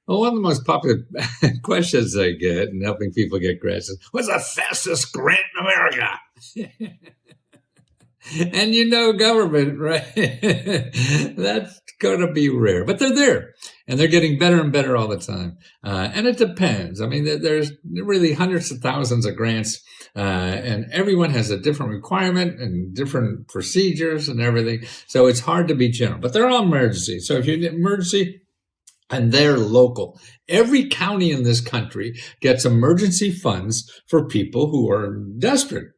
Well, one of the most popular questions I get in helping people get grants is, what's the fastest grant in America? And government, right? That's going to be rare, but they're there and they're getting better and better all the time. And it depends. I mean, there's really hundreds of thousands of grants, and everyone has a different requirement and different procedures and everything. So it's hard to be general, but they're all emergency. So if you need emergency, and they're local. Every county in this country gets emergency funds for people who are desperate.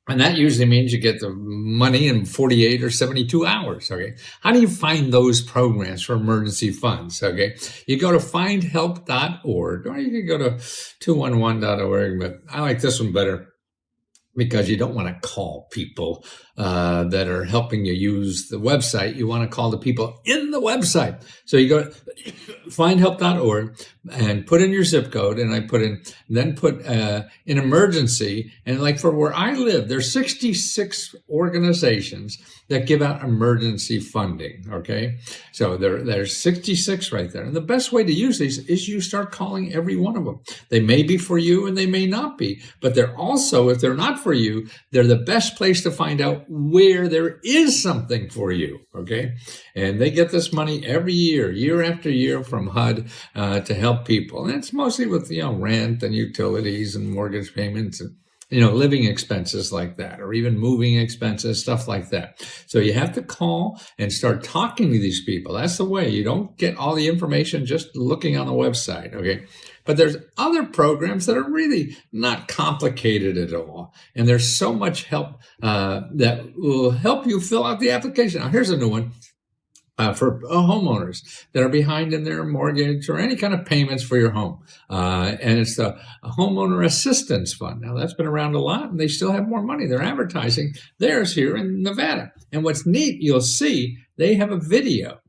And that usually means you get the money in 48 or 72 hours, okay? How do you find those programs for emergency funds, okay? You go to findhelp.org, or you can go to 211.org, but I like this one better because you don't want to call people that are helping you use the website. You want to call the people in the website. So you go to findhelp.org and put in your zip code, and I put in emergency. And like for where I live, there's 66 organizations that give out emergency funding, okay? So there's 66 right there. And the best way to use these is you start calling every one of them. They may be for you and they may not be, but they're also, if they're not for you, they're the best place to find out where there is something for you, okay? And they get this money every year after year from HUD to help people. And it's mostly with, rent and utilities and mortgage payments and, living expenses like that, or even moving expenses, stuff like that. So you have to call and start talking to these people. That's the way. You don't get all the information just looking on the website, okay? But there's other programs that are really not complicated at all. And there's so much help that will help you fill out the application. Now, here's a new one. For homeowners that are behind in their mortgage or any kind of payments for your home. And it's the Homeowner Assistance Fund. Now, that's been around a lot, and they still have more money. They're advertising theirs here in Nevada. And what's neat, you'll see they have a video.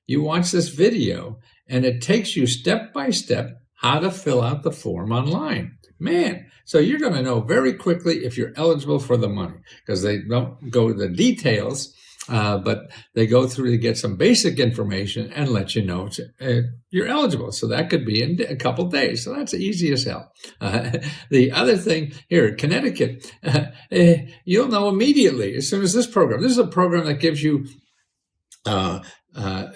You watch this video, and it takes you step by step how to fill out the form online. Man, so you're going to know very quickly if you're eligible for the money, because they don't go to the details. But they go through to get some basic information and let you know you're eligible. So that could be in a couple days. So that's easy as hell. The other thing here, Connecticut, you'll know immediately as soon as this is a program that gives you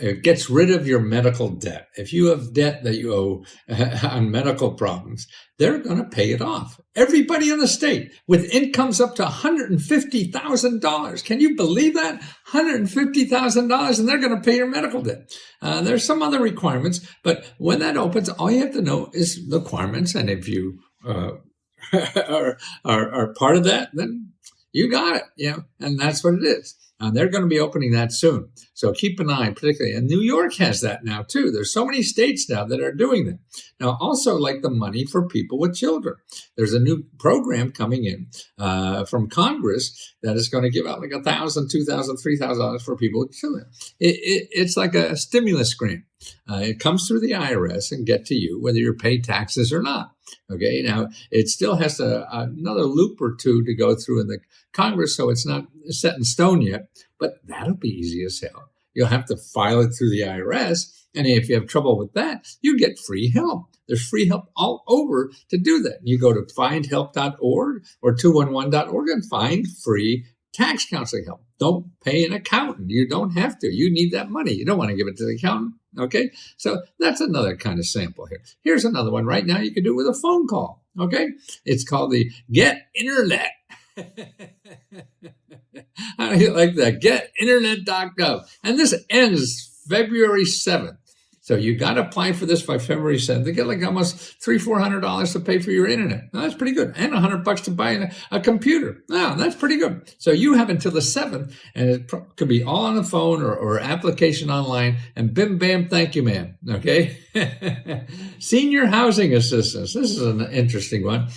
it gets rid of your medical debt. If you have debt that you owe on medical problems, they're going to pay it off. Everybody in the state with incomes up to $150,000. Can you believe that? $150,000, and they're going to pay your medical debt. There's some other requirements, but when that opens, all you have to know is the requirements. And if you are part of that, then you got it, and that's what it is. They're going to be opening that soon. So keep an eye, particularly. And New York has that now, too. There's so many states now that are doing that. Now, also like the money for people with children. There's a new program coming in from Congress that is going to give out like $1,000, $2,000, $3,000 for people with children. It's like a stimulus grant. It comes through the IRS and get to you, whether you pay taxes or not. Okay, now it still has another loop or two to go through in the Congress, so it's not set in stone yet, but that'll be easy as hell. You'll have to file it through the IRS, and if you have trouble with that, you get free help. There's free help all over to do that. You go to findhelp.org or 211.org and find free tax counseling help. Don't pay an accountant. You don't have to. You need that money. You don't want to give it to the accountant. Okay, so that's another kind of sample here. Here's another one right now you can do with a phone call. Okay, it's called the Get Internet. How do you like that? GetInternet.gov. And this ends February 7th. So you got to apply for this by February 7th. They get like almost $300-400 to pay for your internet. Now, that's pretty good. And $100 to buy a computer. Now, that's pretty good. So you have until the 7th, and it could be all on the phone or application online. And bim, bam, thank you, man. Okay? Senior housing assistance. This is an interesting one.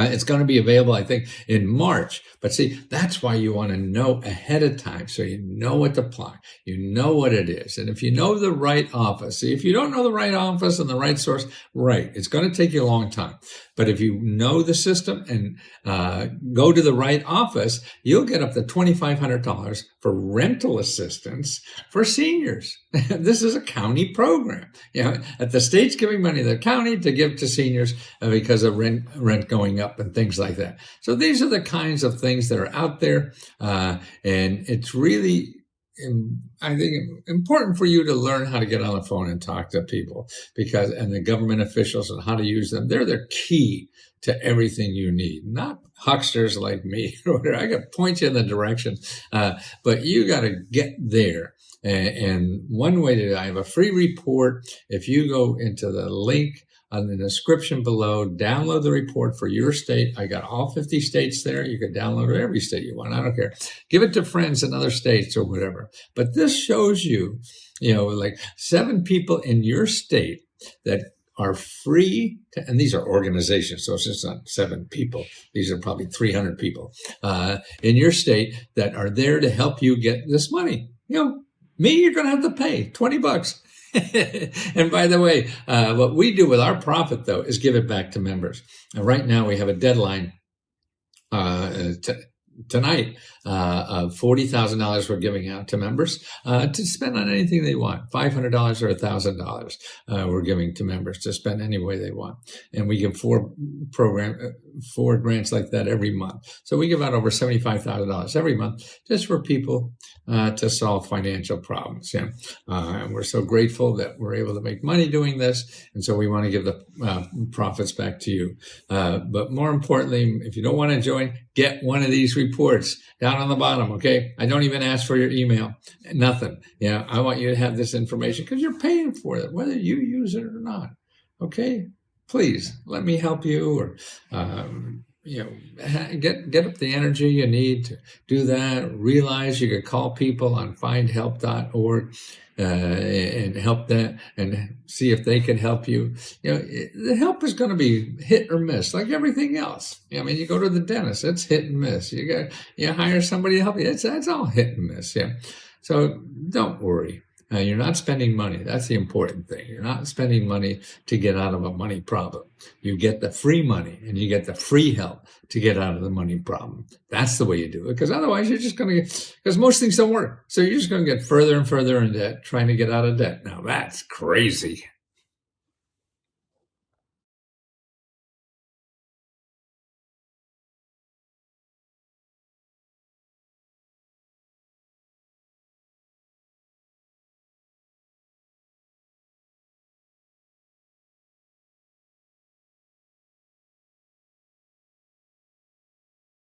It's going to be available, I think, in March. But see, that's why you want to know ahead of time so you know what to apply. You know what it is. And if you know the right office, see, if you don't know the right office and the right source, right, it's going to take you a long time. But if you know the system and go to the right office, you'll get up to $2,500 for rental assistance for seniors. This is a county program. At the state's giving money to the county to give to seniors because of rent going up and things like that. So these are the kinds of things that are out there, and it's really, I think, important for you to learn how to get on the phone and talk to people and the government officials and how to use them. They're the key to everything you need, not hucksters like me. I got to point you in the direction, but you got to get there. And one way to, I have a free report. If you go into the link on the description below, download the report for your state. I got all 50 states there. You can download it every state you want. I don't care. Give it to friends in other states or whatever. But this shows you, like 7 people in your state that are free to, and these are organizations, so it's just not 7 people. These are probably 300 people in your state that are there to help you get this money. Me, you're going to have to pay $20. And by the way, what we do with our profit, though, is give it back to members. And right now, we have a deadline tonight of $40,000 we're giving out to members to spend on anything they want. $500 or $1,000 we're giving to members to spend any way they want. And we give 4 grants like that every month. So we give out over $75,000 every month just for people to solve financial problems. And we're so grateful that we're able to make money doing this. And so we want to give the profits back to you. But more importantly, if you don't want to join, get one of these reports down on the bottom, okay? I don't even ask for your email, nothing. I want you to have this information because you're paying for it, whether you use it or not, okay? Please let me help you, or get up the energy you need to do that. Realize you could call people on findhelp.org and help them and see if they can help you. The help is going to be hit or miss, like everything else. You go to the dentist, it's hit and miss. You hire somebody to help you, it's all hit and miss. So don't worry. You're not spending money. That's the important thing. You're not spending money to get out of a money problem. You get the free money and you get the free help to get out of the money problem. That's the way you do it. Because otherwise you're just going to because most things don't work. So you're just going to get further and further in debt, trying to get out of debt. Now that's crazy.